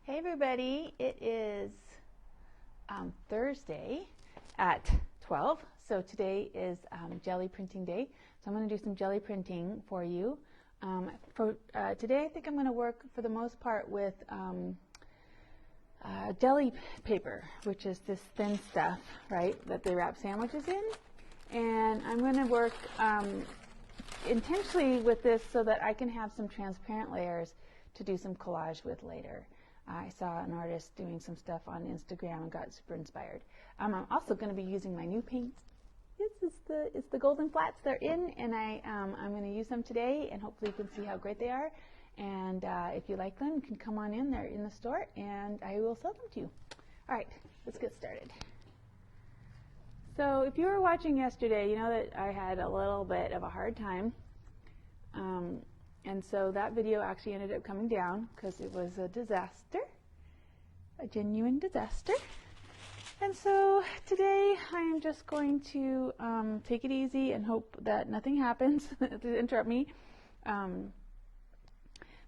Hey everybody, it is Thursday at 12. So today is jelly printing day. So I'm going to do some jelly printing for you. Today I think I'm going to work for the most part with deli paper, which is this thin stuff, right, that they wrap sandwiches in. And I'm going to work intentionally with this so that I can have some transparent layers to do some collage with later. I saw an artist doing some stuff on Instagram and got super inspired. I'm also going to be using my new paints. It's the golden flats. They're in, and I'm going to use them today, and hopefully you can see how great they are. And if you like them, you can come on in. They're in the store, and I will sell them to you. All right, let's get started. So if you were watching yesterday, you know that I had a little bit of a hard time. And so that video actually ended up coming down because it was a disaster, a genuine disaster. And so today I am just going to take it easy and hope that nothing happens to interrupt me.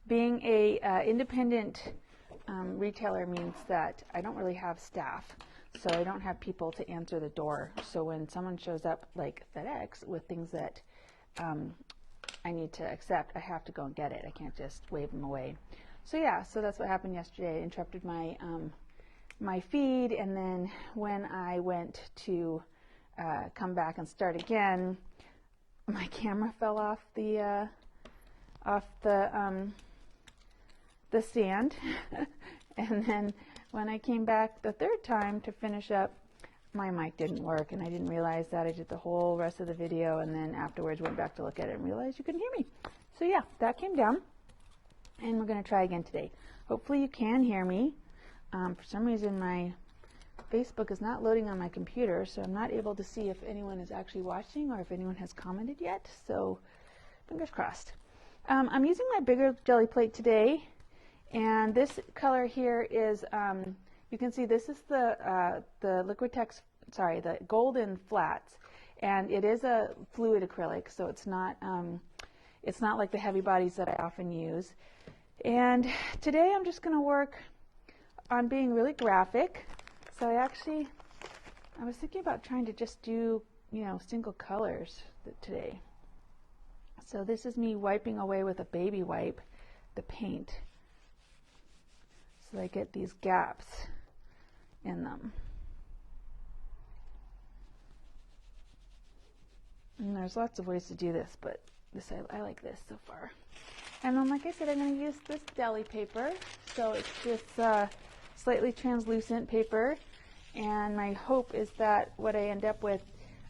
Being a independent retailer means that I don't really have staff, so I don't have people to answer the door. So when someone shows up like FedEx with things that I need to accept, I have to go and get it. I can't just wave them away. So yeah, so that's what happened yesterday. I interrupted my my feed, and then when I went to come back and start again, my camera fell off the stand. And then when I came back the third time to finish up, my mic didn't work, and I didn't realize that. I did the whole rest of the video, and then afterwards went back to look at it and realized you couldn't hear me. So yeah, that came down, and we're going to try again today. Hopefully you can hear me. For some reason my Facebook is not loading on my computer, so I'm not able to see if anyone is actually watching or if anyone has commented yet, so fingers crossed. I'm using my bigger jelly plate today, and this color here is you can see this is the Liquitex, sorry, the golden flats, and it is a fluid acrylic, so it's not like the heavy bodies that I often use. And today I'm just going to work on being really graphic. So I was thinking about trying to just do, single colors today. So this is me wiping away with a baby wipe the paint, so I get these gaps in them. And there's lots of ways to do this, but I like this so far. And then, like I said, I'm going to use this deli paper. So it's this slightly translucent paper, and my hope is that what I end up with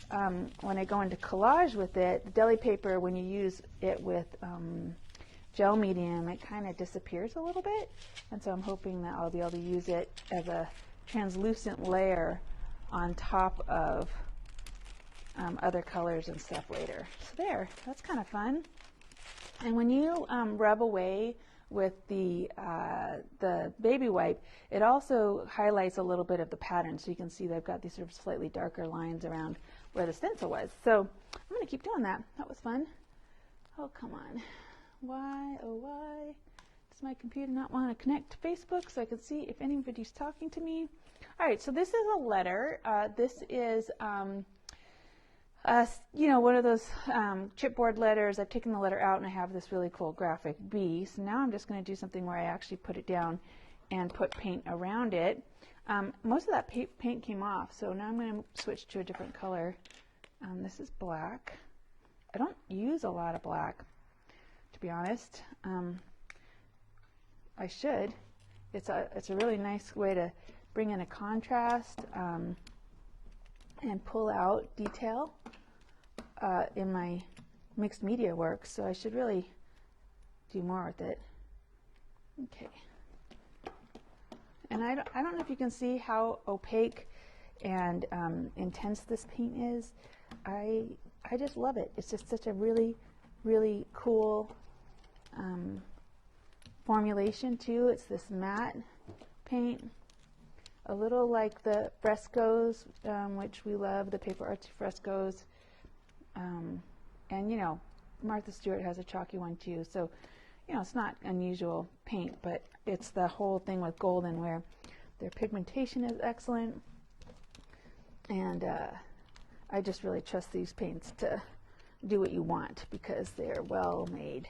when I go into collage with it, the deli paper, when you use it with gel medium, it kind of disappears a little bit, and so I'm hoping that I'll be able to use it as a translucent layer on top of other colors and stuff later. So that's kind of fun. And when you rub away with the baby wipe, it also highlights a little bit of the pattern, so you can see they've got these sort of slightly darker lines around where the stencil was. So I'm going to keep doing that. That was fun. Oh, come on. Why, oh why does my computer not want to connect to Facebook so I can see if anybody's talking to me? All right, so this is a letter. This is one of those chipboard letters. I've taken the letter out and I have this really cool graphic B. So now I'm just going to do something where I actually put it down and put paint around it. Most of that paint came off, so now I'm going to switch to a different color. This is black. I don't use a lot of black, to be honest. I should. It's a really nice way to bring in a contrast and pull out detail in my mixed media work, so I should really do more with it. Okay. And I don't know if you can see how opaque and intense this paint is. I just love it. It's just such a really, really cool formulation too. It's this matte paint, a little like the frescoes, which we love, the paper artsy frescoes. And Martha Stewart has a chalky one too. So you know, it's not unusual paint, but it's the whole thing with Golden where their pigmentation is excellent. And I just really trust these paints to do what you want because they're well made.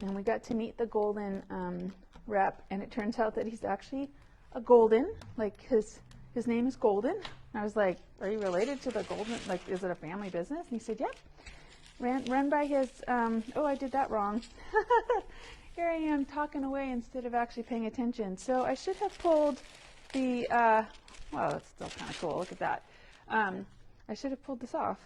And we got to meet the Golden rep, and it turns out that he's actually a Golden, like his name is Golden. And I was like, are you related to the Golden? Like, is it a family business? And he said, yep. Run by his, oh, I did that wrong. Here I am talking away instead of actually paying attention. So I should have pulled the, well, it's still kind of cool. Look at that. I should have pulled this off.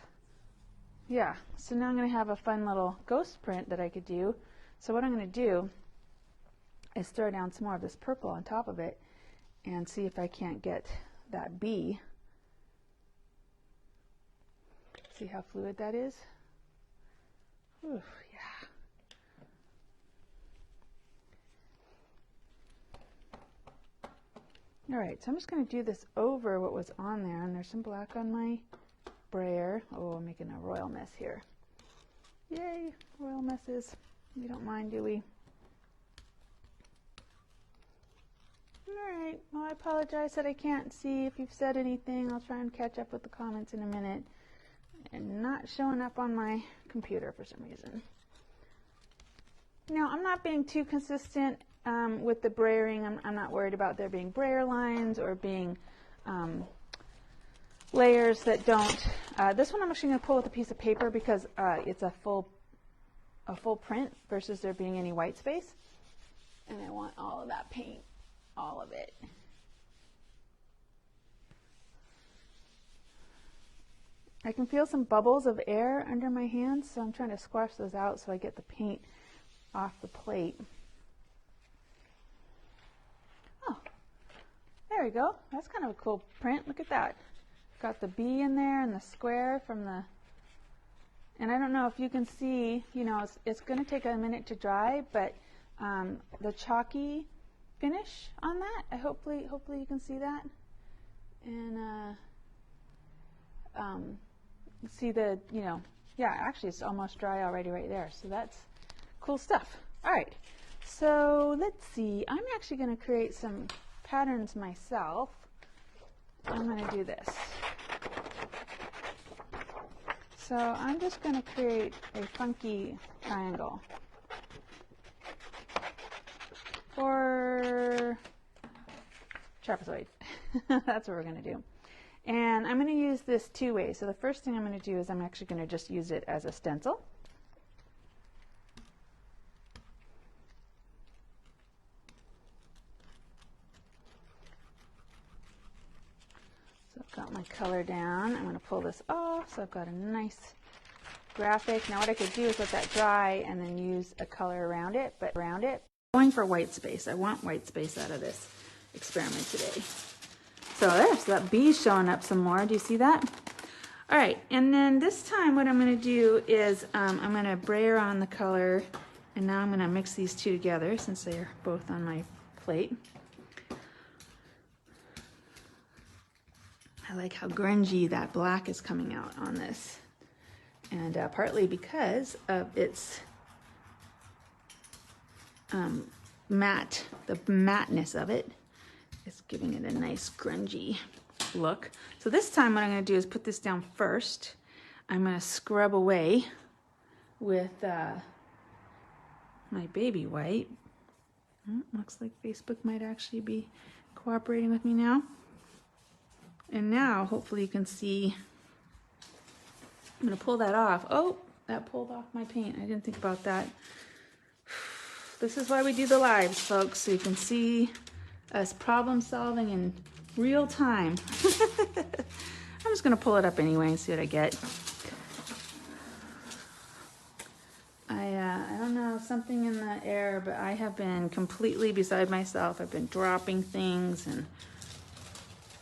Yeah, so now I'm going to have a fun little ghost print that I could do. So what I'm going to do is throw down some more of this purple on top of it and see if I can't get that bee. See how fluid that is? Ooh, yeah. All right, so I'm just going to do this over what was on there, and there's some black on my brayer. Oh, I'm making a royal mess here. Yay, royal messes. We don't mind, do we? All right, well, I apologize that I can't see if you've said anything. I'll try and catch up with the comments in a minute. And not showing up on my computer for some reason. Now, I'm not being too consistent with the brayering. I'm not worried about there being brayer lines or being layers that don't. This one I'm actually going to pull with a piece of paper because it's a full print versus there being any white space. And I want all of that paint, all of it. I can feel some bubbles of air under my hands, so I'm trying to squash those out so I get the paint off the plate. Oh, there we go. That's kind of a cool print. Look at that. Got the bee in there and the square from the, and I don't know if you can see, you know, it's going to take a minute to dry, but the chalky finish on that, hopefully you can see that. And see the, you know, yeah, actually it's almost dry already right there. So that's cool stuff. All right, so let's see. I'm actually going to create some patterns myself. I'm going to do this. So I'm just going to create a funky triangle for trapezoid. That's what we're going to do. And I'm going to use this two ways. So the first thing I'm going to do is I'm actually going to just use it as a stencil. So I've got my color down. I'm going to pull this off. So I've got a nice graphic. Now what I could do is let that dry and then use a color around it. But around it, I'm going for white space. I want white space out of this experiment today. So there's that bee's showing up some more. Do you see that? All right, and then this time what I'm going to do is I'm going to brayer on the color, and now I'm going to mix these two together since they're both on my plate. I like how grungy that black is coming out on this, and partly because of its matte, the matteness of it. It's giving it a nice grungy look. So this time what I'm going to do is put this down first. I'm going to scrub away with my baby white. Looks like Facebook might actually be cooperating with me now. And now hopefully you can see, I'm going to pull that off. Oh, that pulled off my paint. I didn't think about that. This is why we do the lives, folks, so you can see us problem solving in real time. I'm just going to pull it up anyway and see what I get. I don't know, something in the air, but I have been completely beside myself. I've been dropping things and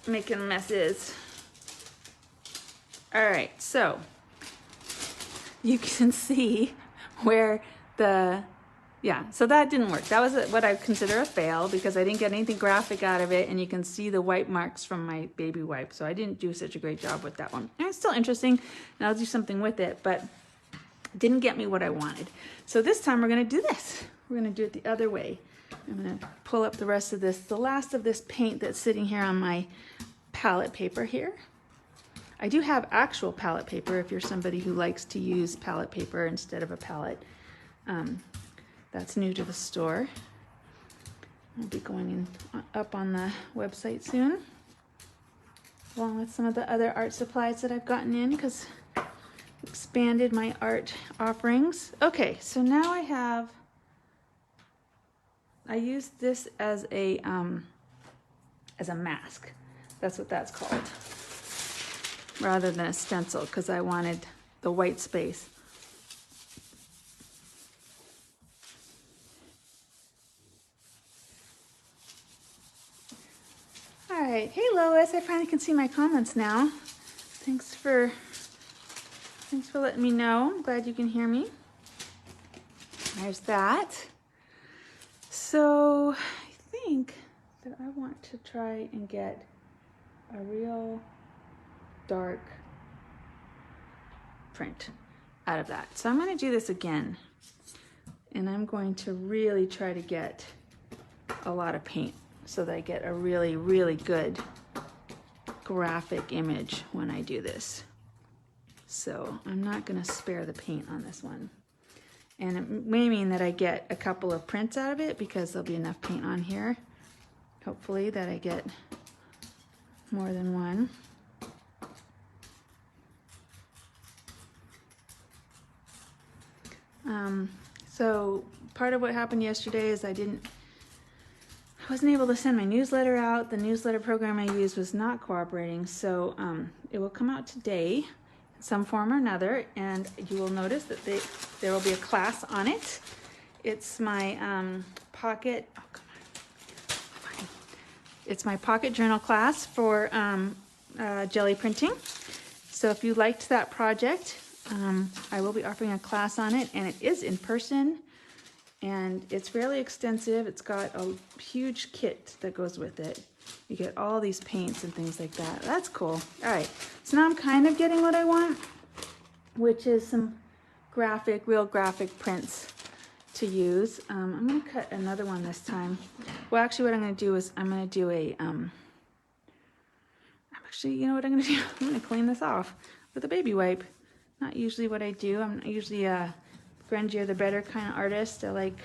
making messes. All right, so you can see where the, yeah, so that didn't work. That was what I consider a fail because I didn't get anything graphic out of it, and you can see the white marks from my baby wipe. So I didn't do such a great job with that one. And it's still interesting, and I'll do something with it, but it didn't get me what I wanted. So this time we're gonna do this. we're gonna do it the other way. I'm gonna pull up the rest of this, the last of this paint that's sitting here on my palette paper here. I do have actual palette paper if you're somebody who likes to use palette paper instead of a palette. That's new to the store. I'll be going up on the website soon, along with some of the other art supplies that I've gotten in because expanded my art offerings. Okay, so now I use this as a mask. That's what that's called, rather than a stencil, because I wanted the white space. All right, hey Lois, I finally can see my comments now. Thanks for letting me know. I'm glad you can hear me. There's that. So I think that I want to try and get a real dark print out of that. So I'm going to do this again, and I'm going to really try to get a lot of paint so that I get a really, really good graphic image when I do this. So I'm not going to spare the paint on this one. And it may mean that I get a couple of prints out of it because there'll be enough paint on here, hopefully, that I get more than one. So part of what happened yesterday is I wasn't able to send my newsletter out. The newsletter program I used was not cooperating, so it will come out today in some form or another, and you will notice that there will be a class on it. It's my pocket, oh come on, it's my pocket journal class for jelly printing. So if you liked that project, I will be offering a class on it, and it is in person, and it's fairly extensive. It's got a huge kit that goes with it. You get all these paints and things like that. That's cool. All right, so now I'm kind of getting what I want, which is some real graphic prints to use. I'm gonna cut another one this time. Well, actually what I'm gonna do is I'm gonna do a, actually, you know what I'm gonna do? I'm gonna clean this off with a baby wipe. Not usually what I do. I'm usually a grungier the better kind of artist. I like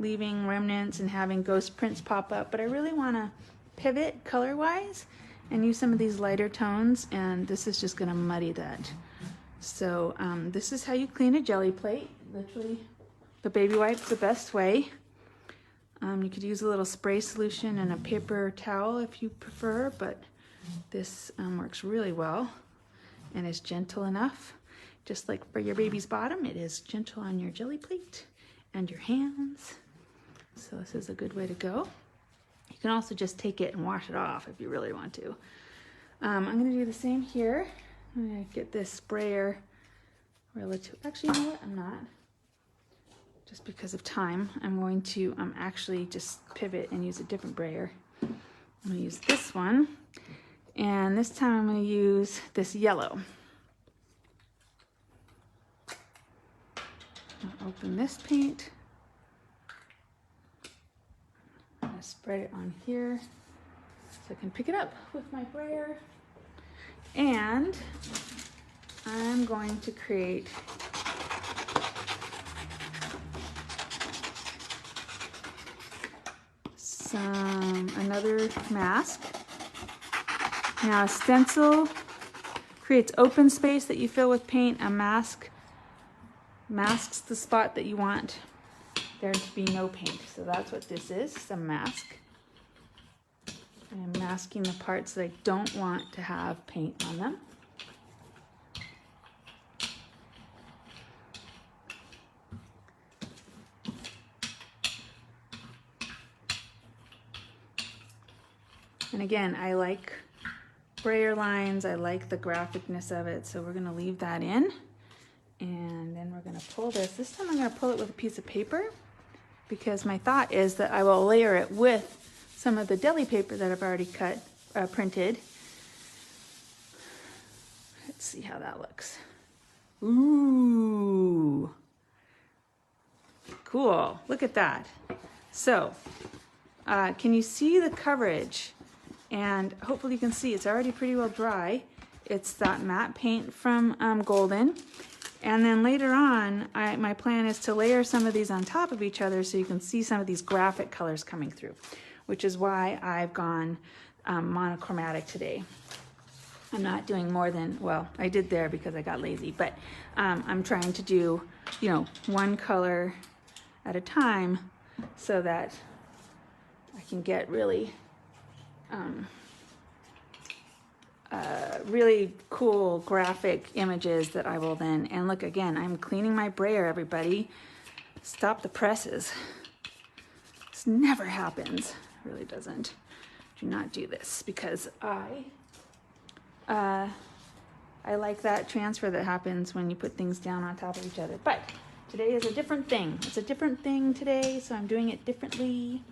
leaving remnants and having ghost prints pop up, but I really wanna pivot color-wise and use some of these lighter tones, and this is just gonna muddy that. So this is how you clean a jelly plate. Literally, the baby wipe's the best way. You could use a little spray solution and a paper towel if you prefer, but this works really well and is gentle enough. Just like for your baby's bottom, it is gentle on your jelly plate and your hands. So this is a good way to go. You can also just take it and wash it off if you really want to. I'm gonna do the same here. I'm gonna get this sprayer relative, actually, you know what, I'm not. Just because of time, I'm going to actually just pivot and use a different brayer. I'm gonna use this one, and this time I'm gonna use this yellow. I'll open this paint. I'm gonna spread it on here so I can pick it up with my brayer. And I'm going to create another mask. Now a stencil creates open space that you fill with paint. A mask masks the spot that you want there to be no paint. So that's what this is, it's a mask. I'm masking the parts that I don't want to have paint on them. And again, I like brayer lines, I like the graphicness of it, so we're gonna leave that in. And then we're gonna pull this. This time I'm gonna pull it with a piece of paper because my thought is that I will layer it with some of the deli paper that I've already printed. Let's see how that looks. Ooh, cool. Look at that. So, can you see the coverage? And hopefully you can see it's already pretty well dry. It's that matte paint from Golden. And then later on, my plan is to layer some of these on top of each other so you can see some of these graphic colors coming through, which is why I've gone monochromatic today. I'm not doing more than, well, I did there because I got lazy, but I'm trying to do, you know, one color at a time so that I can get really, really cool graphic images that I will then, and look again, I'm cleaning my brayer, everybody. Stop the presses. This never happens, it really doesn't. Do not do this because I like that transfer that happens when you put things down on top of each other. But today is a different thing. It's a different thing today, so I'm doing it differently.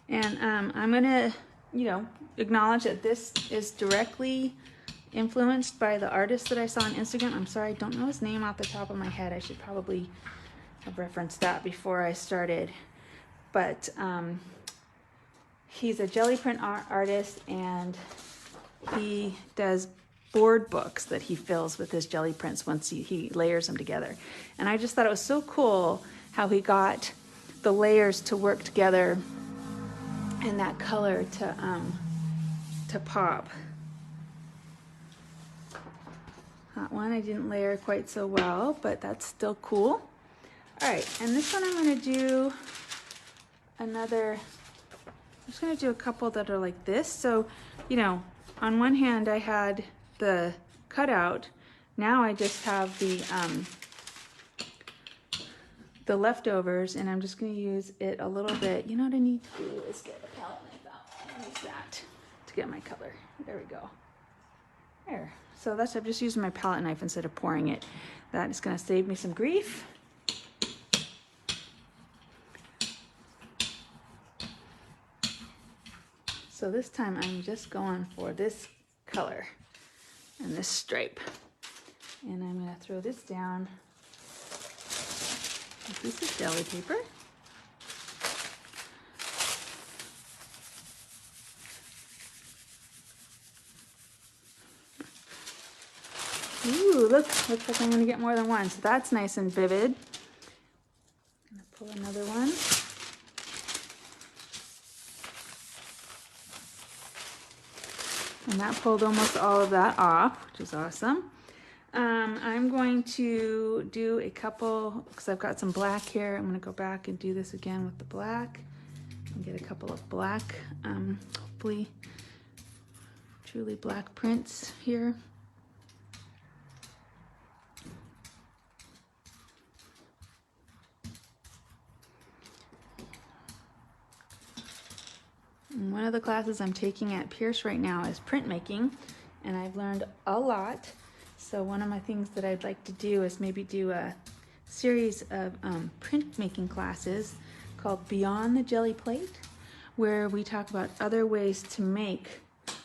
And I'm gonna, you know, acknowledge that this is directly influenced by the artist that I saw on Instagram. I'm sorry, I don't know his name off the top of my head. I should probably have referenced that before I started. But he's a jelly print artist, and he does board books that he fills with his jelly prints once he layers them together. And I just thought it was so cool how he got the layers to work together and that color to pop. That one I didn't layer quite so well, but that's still cool. All right, and this one I'm gonna do another, I'm just gonna do a couple that are like this. So, you know, on one hand I had the cutout, now I just have the leftovers, and I'm just gonna use it a little bit. You know what I need to do is get a palette knife out and use that to get my color. There we go. There. So that's, I'm just using my palette knife instead of pouring it. That is gonna save me some grief. So this time I'm just going for this color and this stripe. And I'm gonna throw this down a piece of deli paper. Ooh, looks like I'm gonna get more than one. So that's nice and vivid. I'm gonna pull another one. And that pulled almost all of that off, which is awesome. I'm going to do a couple, because I've got some black here. I'm gonna go back and do this again with the black and get a couple of black, hopefully truly black prints here. And one of the classes I'm taking at Pierce right now is printmaking, and I've learned a lot. So one of my things that I'd like to do is maybe do a series of printmaking classes called Beyond the Jelly Plate, where we talk about other ways to make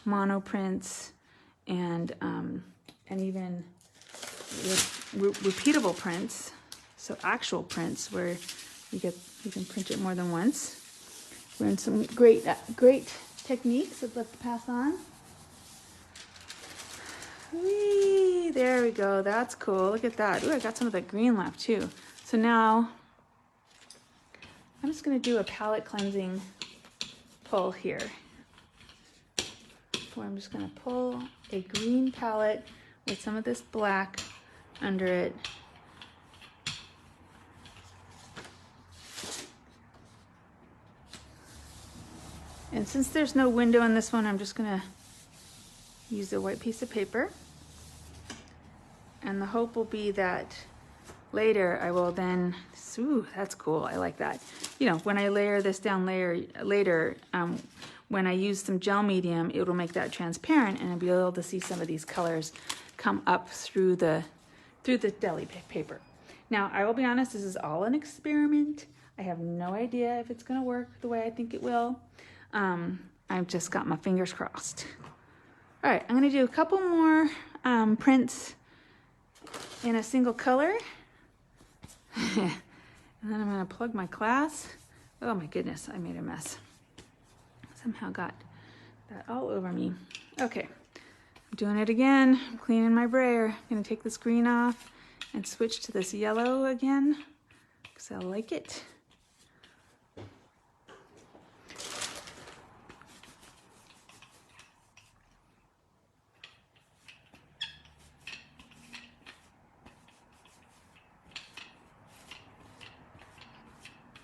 monoprints and even repeatable prints, so actual prints where you can print it more than once. Learned some great techniques I'd love to pass on. Whee, there we go. That's cool. Look at that. Ooh, I got some of that green left too. So now I'm just going to do a palette cleansing pull here, where I'm just going to pull a green palette with some of this black under it. And since there's no window in this one, I'm just gonna use a white piece of paper. And the hope will be that later I will then, ooh, that's cool, I like that. You know, when I layer this down later, when I use some gel medium, it will make that transparent, and I'll be able to see some of these colors come up through the deli paper. Now, I will be honest, this is all an experiment. I have no idea if it's gonna work the way I think it will. I've just got my fingers crossed. All right, I'm gonna do a couple more prints in a single color. And then I'm gonna plug my class. Oh my goodness, I made a mess. Somehow got that all over me. Okay, I'm doing it again. I'm cleaning my brayer. I'm gonna take this green off and switch to this yellow again because I like it.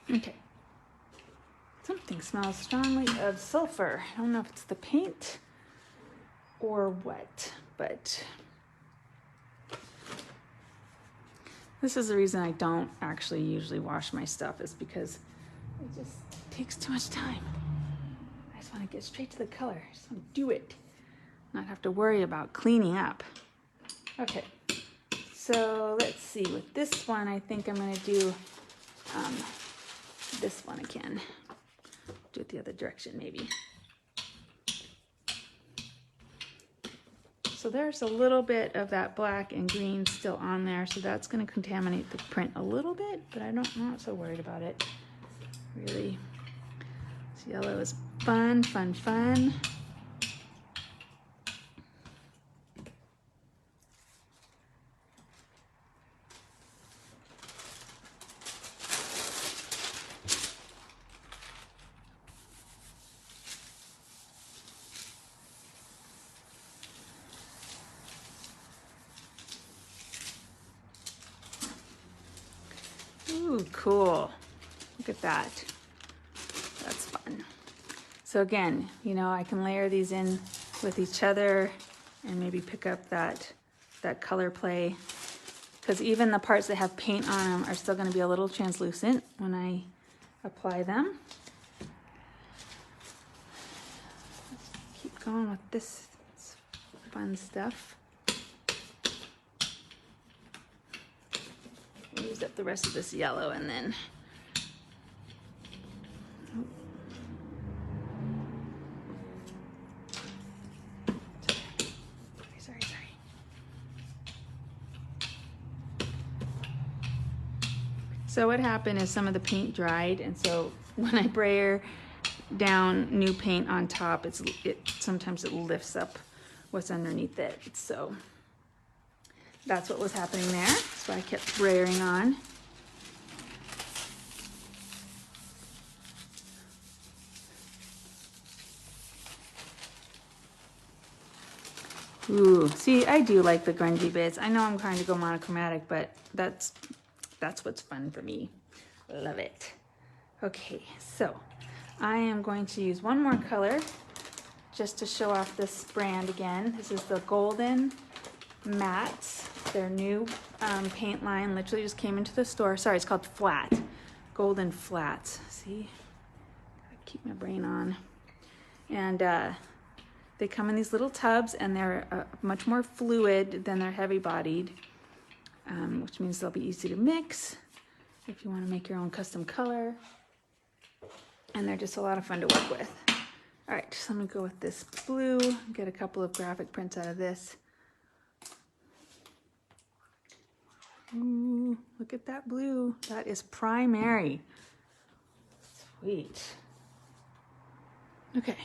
Okay. Something smells strongly of sulfur. I don't know if it's the paint or what, but this is the reason I don't actually usually wash my stuff, is because it just takes too much time. I just want to get straight to the color. I just want to do it, not have to worry about cleaning up. Okay, so let's see. With this one, I think I'm going to do this one again. Do it the other direction maybe. So there's a little bit of that black and green still on there, so that's going to contaminate the print a little bit, but I'm not so worried about it, really. This yellow is fun, fun, fun. Ooh, cool. Look at that. That's fun. So again, you know, I can layer these in with each other and maybe pick up that color play, because even the parts that have paint on them are still going to be a little translucent when I apply them. Let's keep going with this fun stuff. Use up the rest of this yellow and then sorry. So what happened is some of the paint dried, and so when I brayer down new paint on top, sometimes it lifts up what's underneath it. So that's what was happening there. So I kept brayering on. Ooh, see, I do like the grungy bits. I know I'm trying to go monochromatic, but that's what's fun for me. Love it. Okay, so I am going to use one more color just to show off this brand again. This is the Golden Mattes. Their new paint line literally just came into the store. Sorry, it's called Flat. Golden Flats. See? Gotta keep my brain on. And they come in these little tubs, and they're much more fluid than they're heavy-bodied, which means they'll be easy to mix if you want to make your own custom color. And they're just a lot of fun to work with. All right, so I'm gonna go with this blue, get a couple of graphic prints out of this. Ooh, look at that blue. That is primary. Sweet. Okay.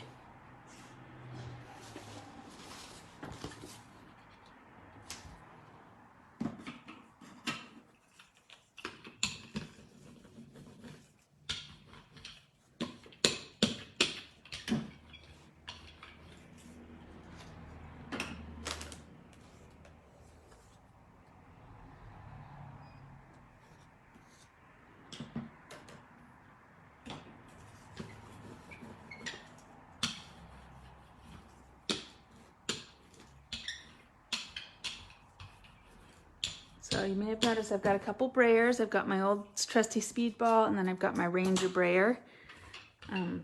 So you may have noticed I've got a couple brayers. I've got my old trusty Speedball, and then I've got my Ranger brayer.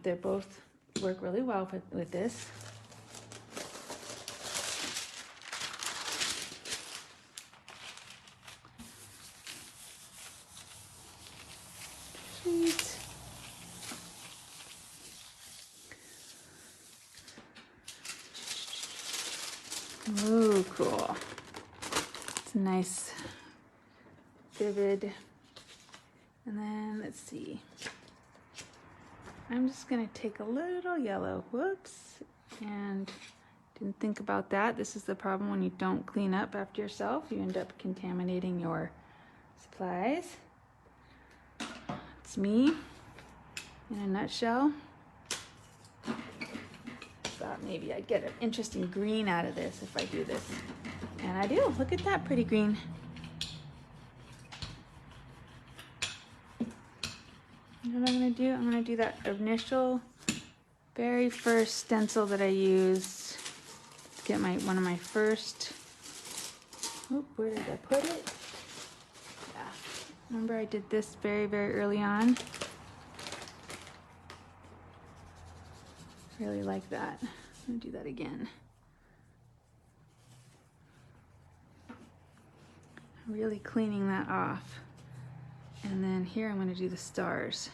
They both work really well with this. Sweet. some nice vivid. And then let's see. I'm just gonna take a little yellow, whoops, and didn't think about that. This is the problem when you don't clean up after yourself. You end up contaminating your supplies. It's me in a nutshell. Thought maybe I'd get an interesting green out of this if I do this. And I do, look at that pretty green. You know what I'm gonna do? I'm gonna do that initial, very first stencil that I used to get one of my first, where did I put it? Yeah, remember I did this very, very early on. Really like that. I'm gonna do that again. Really cleaning that off. And then here I'm going to do the stars.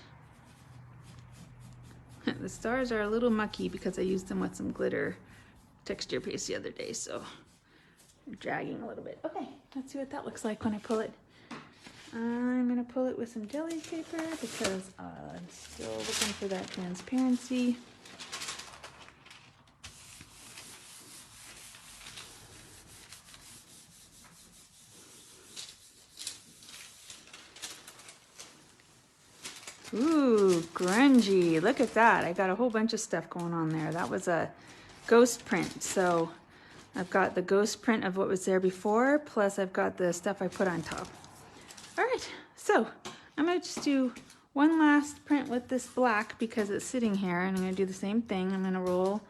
The stars are a little mucky because I used them with some glitter texture paste the other day, so they're dragging a little bit. Okay, let's see what that looks like when I pull it. I'm going to pull it with some deli paper because I'm still looking for that transparency. Ooh, grungy. Look at that. I got a whole bunch of stuff going on there. That was a ghost print. So I've got the ghost print of what was there before, plus I've got the stuff I put on top. All right, so I'm gonna just do one last print with this black because it's sitting here, and I'm gonna do the same thing. I'm gonna roll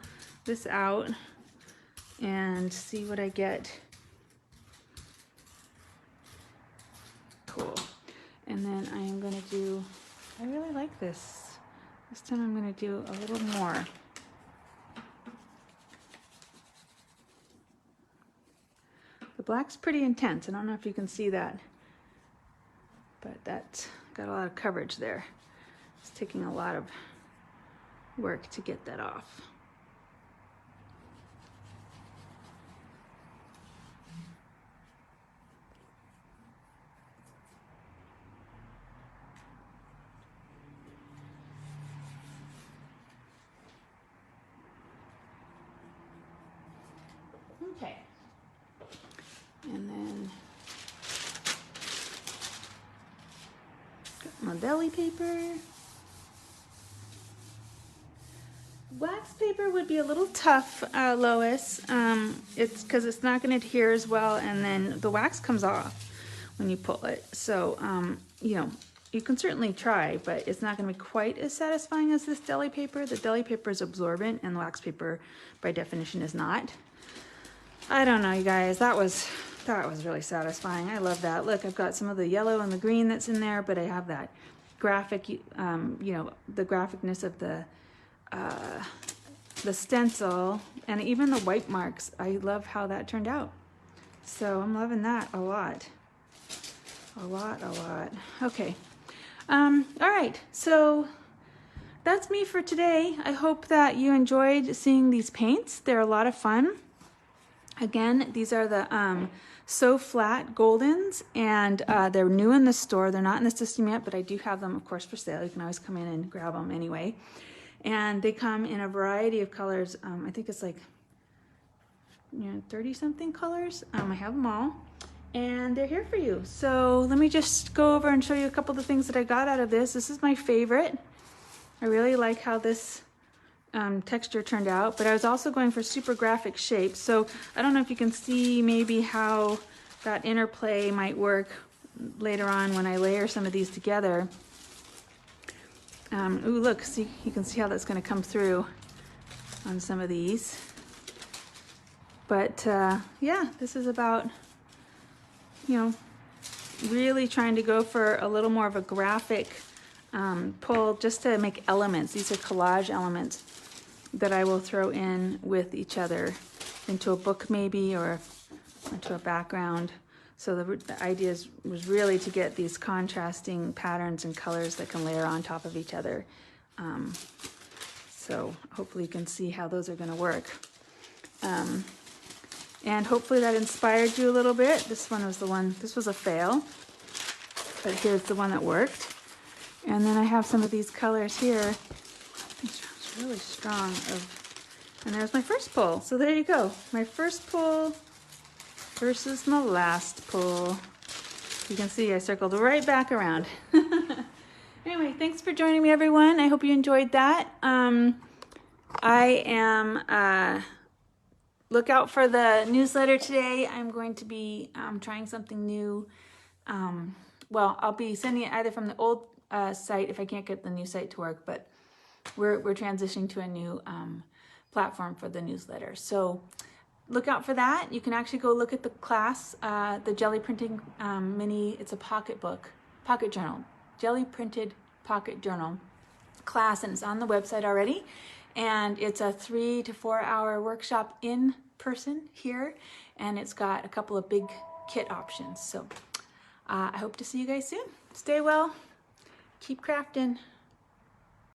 this out and see what I get. Cool. And then I am gonna do, I really like this. This time I'm going to do a little more. The black's pretty intense. I don't know if you can see that, but that's got a lot of coverage there. It's taking a lot of work to get that off. Okay, and then got my deli paper. Wax paper would be a little tough, Lois. It's because it's not going to adhere as well, and then the wax comes off when you pull it. So, you know, you can certainly try, but it's not going to be quite as satisfying as this deli paper. The deli paper is absorbent, and the wax paper, by definition, is not. I don't know, you guys, that was really satisfying. I love that. Look, I've got some of the yellow and the green that's in there, but I have that graphic, you know, the graphicness of the stencil, and even the white marks. I love how that turned out. So I'm loving that a lot. A lot. Okay. All right, so that's me for today. I hope that you enjoyed seeing these paints. They're a lot of fun. Again, these are the So Flat Goldens, and they're new in the store. They're not in the system yet, but I do have them, of course, for sale. You can always come in and grab them anyway. And they come in a variety of colors. I think it's like, 30-something colors. I have them all, and they're here for you. So let me just go over and show you a couple of the things that I got out of this. This is my favorite. I really like how this texture turned out, but I was also going for super graphic shapes. So I don't know if you can see maybe how that interplay might work later on when I layer some of these together. Ooh, look, see, you can see how that's going to come through on some of these. But yeah, this is about, really trying to go for a little more of a graphic pull, just to make elements. These are collage elements that I will throw in with each other into a book maybe, or into a background. So the idea was really to get these contrasting patterns and colors that can layer on top of each other. So hopefully you can see how those are going to work. And hopefully that inspired you a little bit. This one was the one, this was a fail, but here's the one that worked. And then I have some of these colors here. It's really strong. And there's my first pull. So there you go. My first pull versus my last pull. You can see I circled right back around. Anyway, thanks for joining me, everyone. I hope you enjoyed that. Look out for the newsletter today. I'm going to be trying something new. Well, I'll be sending it either from the old site if I can't get the new site to work, but we're transitioning to a new platform for the newsletter. So look out for that. You can actually go look at the class, the Gelli printing mini. It's a pocket journal, Gelli printed pocket journal class, and it's on the website already. And it's a 3 to 4 hour workshop in person here, and it's got a couple of big kit options. So I hope to see you guys soon. Stay well, keep crafting.